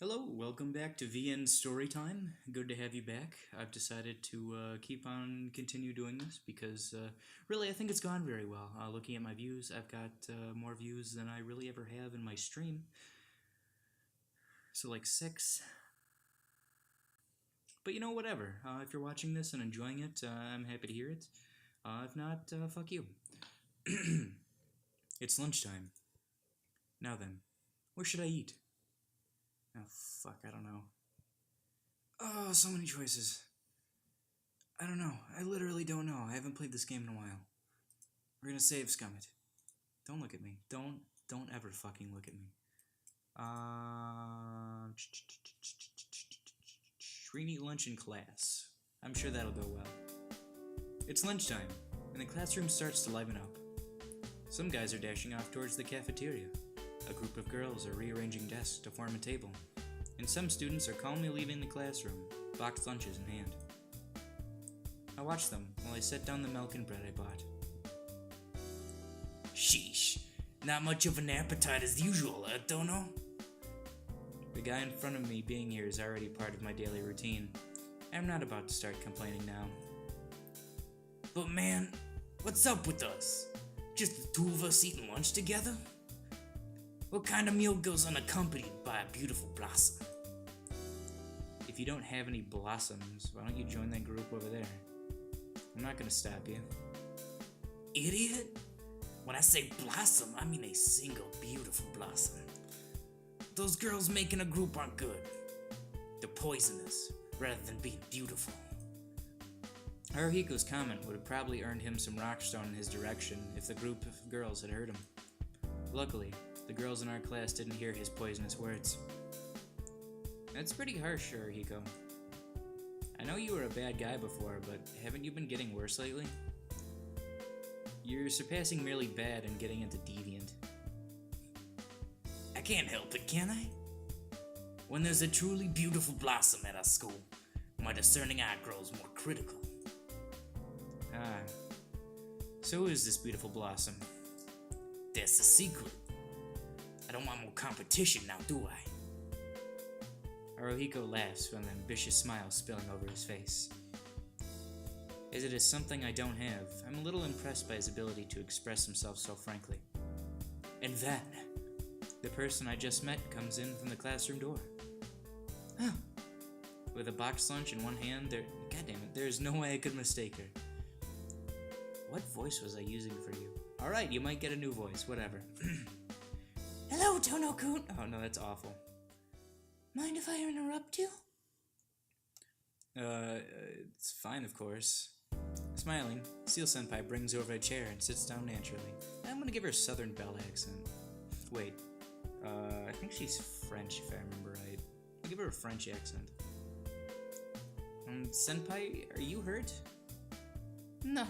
Hello, welcome back to VN Storytime. Good to have you back. I've decided to continue doing this because really I think it's gone very well. Looking at my views, I've got more views than I really ever have in my stream. So like 6. But you know, whatever. If you're watching this and enjoying it, I'm happy to hear it. If not, fuck you. It's lunchtime. Now then, where should I eat? Oh, fuck, I don't know. Oh, so many choices. I don't know. I literally don't know. I haven't played this game in a while. We're gonna save Scummit. Don't look at me. Don't ever fucking look at me. We're gonna eat lunch in class. I'm sure that'll go well. It's lunchtime, and the classroom starts to liven up. Some guys are dashing off towards the cafeteria. A group of girls are rearranging desks to form a table, and some students are calmly leaving the classroom, boxed lunches in hand. I watch them while I set down the milk and bread I bought. Sheesh, not much of an appetite as usual, Toma. The guy in front of me being here is already part of my daily routine. I'm not about to start complaining now. But man, what's up with us? Just the two of us eating lunch together? What kind of meal goes unaccompanied by a beautiful blossom? If you don't have any blossoms, why don't you join that group over there? I'm not gonna stop you. Idiot! When I say blossom, I mean a single beautiful blossom. Those girls making a group aren't good. They're poisonous, rather than being beautiful. Haruhiko's comment would have probably earned him some rockstone in his direction if the group of girls had heard him. Luckily, the girls in our class didn't hear his poisonous words. That's pretty harsh, Haruhiko. I know you were a bad guy before, but haven't you been getting worse lately? You're surpassing merely bad and getting into deviant. I can't help it, can I? When there's a truly beautiful blossom at our school, my discerning eye grows more critical. Ah, so who is this beautiful blossom? That's the secret. I don't want more competition now, do I? Haruhiko laughs with an ambitious smile spilling over his face. As it is something I don't have, I'm a little impressed by his ability to express himself so frankly. And then, the person I just met comes in from the classroom door. Huh. With a boxed lunch in one hand, goddammit, there is no way I could mistake her. What voice was I using for you? Alright, you might get a new voice, whatever. Hello, Tono-kun! Oh no, that's awful. Mind if I interrupt you? It's fine, of course. Smiling, Ciel Senpai brings over a chair and sits down naturally. I'm gonna give her a Southern Belle accent. Wait, I think she's French if I remember right. I'll give her a French accent. Senpai, are you hurt? No,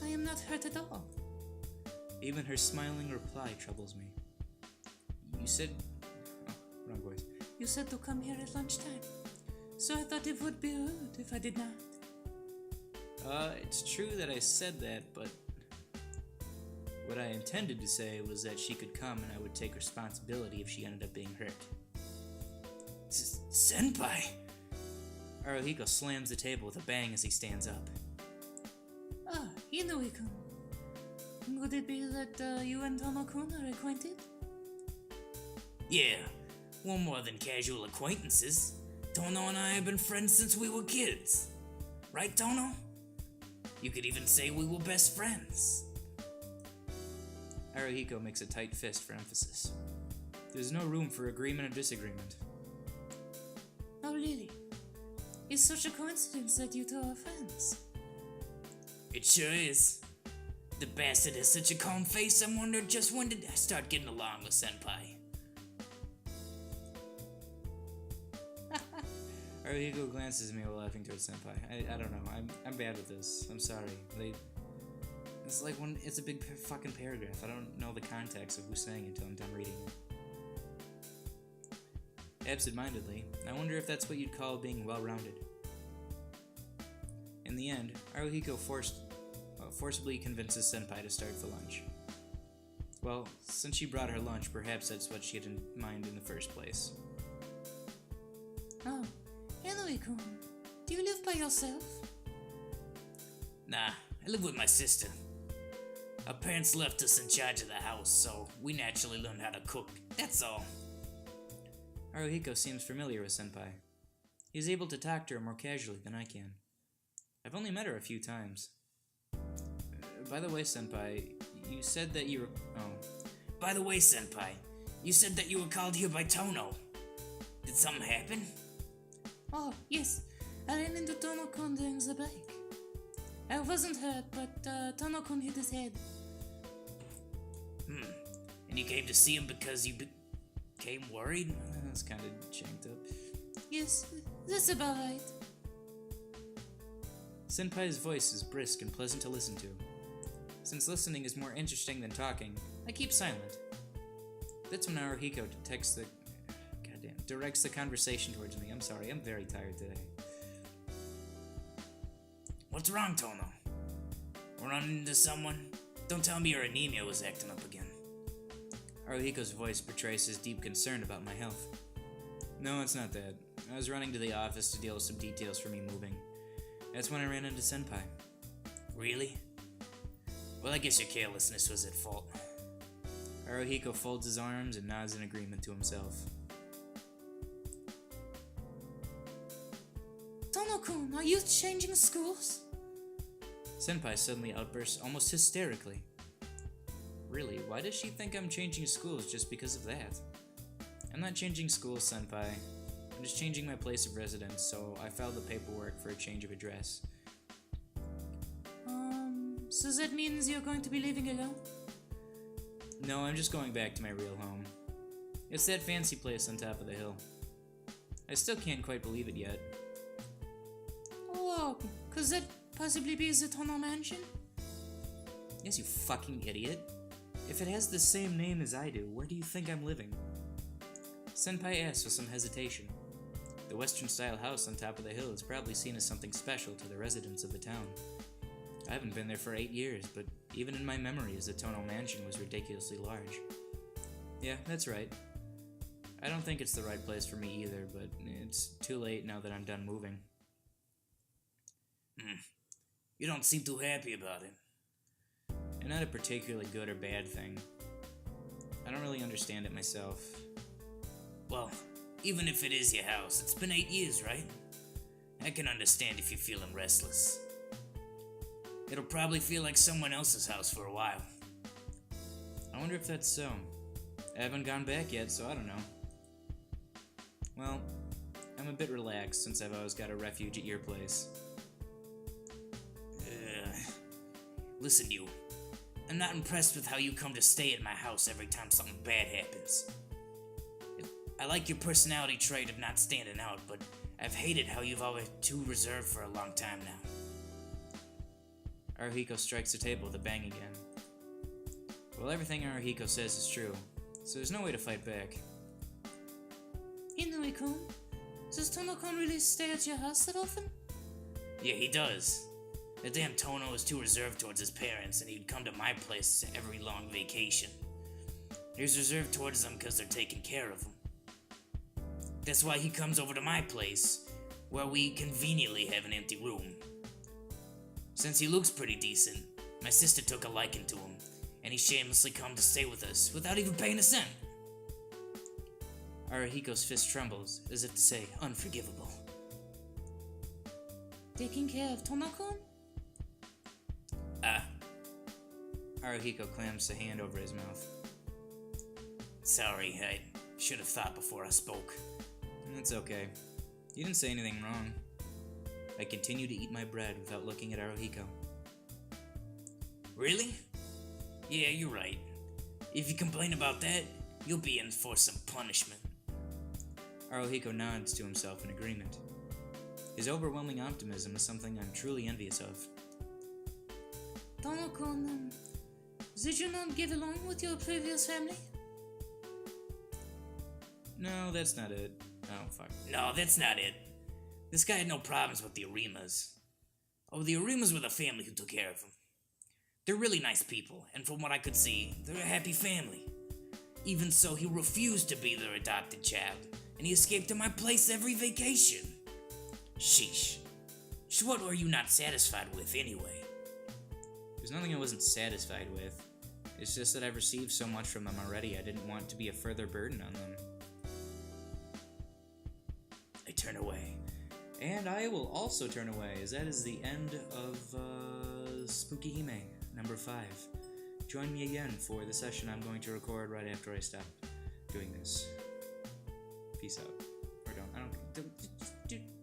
I am not hurt at all. Even her smiling reply troubles me. You said... Oh, wrong voice. You said to come here at lunchtime, so I thought it would be rude if I did not. It's true that I said that, but what I intended to say was that she could come and I would take responsibility if she ended up being hurt. Senpai! Haruhiko slams the table with a bang as he stands up. Ah, Inoue-kun. Would it be that you and Toma-kun are acquainted? Yeah, we're more than casual acquaintances. Tono and I have been friends since we were kids. Right, Tono? You could even say we were best friends. Haruhiko makes a tight fist for emphasis. There's no room for agreement or disagreement. Oh, really? It's such a coincidence that you two are friends. It sure is. The bastard has such a calm face, I wonder just when did I start getting along with Senpai. Haruhiko glances at me while laughing towards Senpai. I don't know. I'm bad with this. I'm sorry. It's like when it's a big fucking paragraph. I don't know the context of who's saying it until I'm done reading it. Absent-mindedly, I wonder if that's what you'd call being well-rounded. In the end, Haruhiko forcibly convinces Senpai to start the lunch. Well, since she brought her lunch, perhaps that's what she had in mind in the first place. Oh, Haruhiko, do you live by yourself? Nah, I live with my sister. Our parents left us in charge of the house, so we naturally learned how to cook. That's all. Haruhiko seems familiar with Senpai. He's able to talk to her more casually than I can. I've only met her a few times. By the way, Senpai, you said that you were... Oh. By the way, Senpai, you said that you were called here by Tono. Did something happen? Oh, yes. I ran into Tono-kun during the break. I wasn't hurt, but Tono-kun hit his head. And you came to see him because you became worried? That's kind of janked up. Yes, that's about right. Senpai's voice is brisk and pleasant to listen to. Since listening is more interesting than talking, I keep silent. That's when Haruhiko directs the conversation towards me. I'm sorry, I'm very tired today. What's wrong, Toma? We're running into someone? Don't tell me your anemia was acting up again. Haruhiko's voice betrays his deep concern about my health. No, it's not that. I was running to the office to deal with some details for me moving. That's when I ran into Senpai. Really? Well, I guess your carelessness was at fault. Haruhiko folds his arms and nods in agreement to himself. Tono-kun, are you changing schools? Senpai suddenly outbursts almost hysterically. Really, why does she think I'm changing schools just because of that? I'm not changing schools, Senpai. I'm just changing my place of residence, so I filed the paperwork for a change of address. So that means you're going to be living alone? No, I'm just going back to my real home. It's that fancy place on top of the hill. I still can't quite believe it yet. Oh, could that possibly be the Tono mansion? Yes, you fucking idiot. If it has the same name as I do, where do you think I'm living? Senpai asks with some hesitation. The western-style house on top of the hill is probably seen as something special to the residents of the town. I haven't been there for 8 years, but even in my memories, the Tono mansion was ridiculously large. Yeah, that's right. I don't think it's the right place for me either, but it's too late now that I'm done moving. You don't seem too happy about it. And not a particularly good or bad thing. I don't really understand it myself. Well, even if it is your house, it's been 8 years, right? I can understand if you're feeling restless. It'll probably feel like someone else's house for a while. I wonder if that's so. I haven't gone back yet, so I don't know. Well, I'm a bit relaxed since I've always got a refuge at your place. Listen, you. I'm not impressed with how you come to stay at my house every time something bad happens. I like your personality trait of not standing out, but I've hated how you've always been too reserved for a long time now. Haruhiko strikes the table with a bang again. Well, everything Haruhiko says is true, so there's no way to fight back. Haruhiko, does Tono-kun really stay at your house that often? Yeah, he does. The damn Tono is too reserved towards his parents, and he'd come to my place every long vacation. He's reserved towards them because they're taking care of him. That's why he comes over to my place, where we conveniently have an empty room. Since he looks pretty decent, my sister took a liking to him, and he shamelessly come to stay with us without even paying a cent. Haruhiko's fist trembles, as if to say, unforgivable. Taking care of Tono-kun? Haruhiko clams a hand over his mouth. Sorry, I should have thought before I spoke. It's okay. You didn't say anything wrong. I continue to eat my bread without looking at Haruhiko. Really? Yeah, you're right. If you complain about that, you'll be in for some punishment. Haruhiko nods to himself in agreement. His overwhelming optimism is something I'm truly envious of. Tono-kun, did you not get along with your previous family? No, that's not it. Oh, fuck. No, that's not it. This guy had no problems with the Arimas. Oh, the Arimas were the family who took care of him. They're really nice people, and from what I could see, they're a happy family. Even so, he refused to be their adopted child, and he escaped to my place every vacation. Sheesh. What were you not satisfied with anyway? There's nothing I wasn't satisfied with. It's just that I've received so much from them already, I didn't want to be a further burden on them. I turn away. And I will also turn away, as that is the end of Spookyhime number 5. Join me again for the session I'm going to record right after I stop doing this. Peace out. Or don't.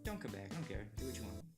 Don't come back. I don't care. Do what you want.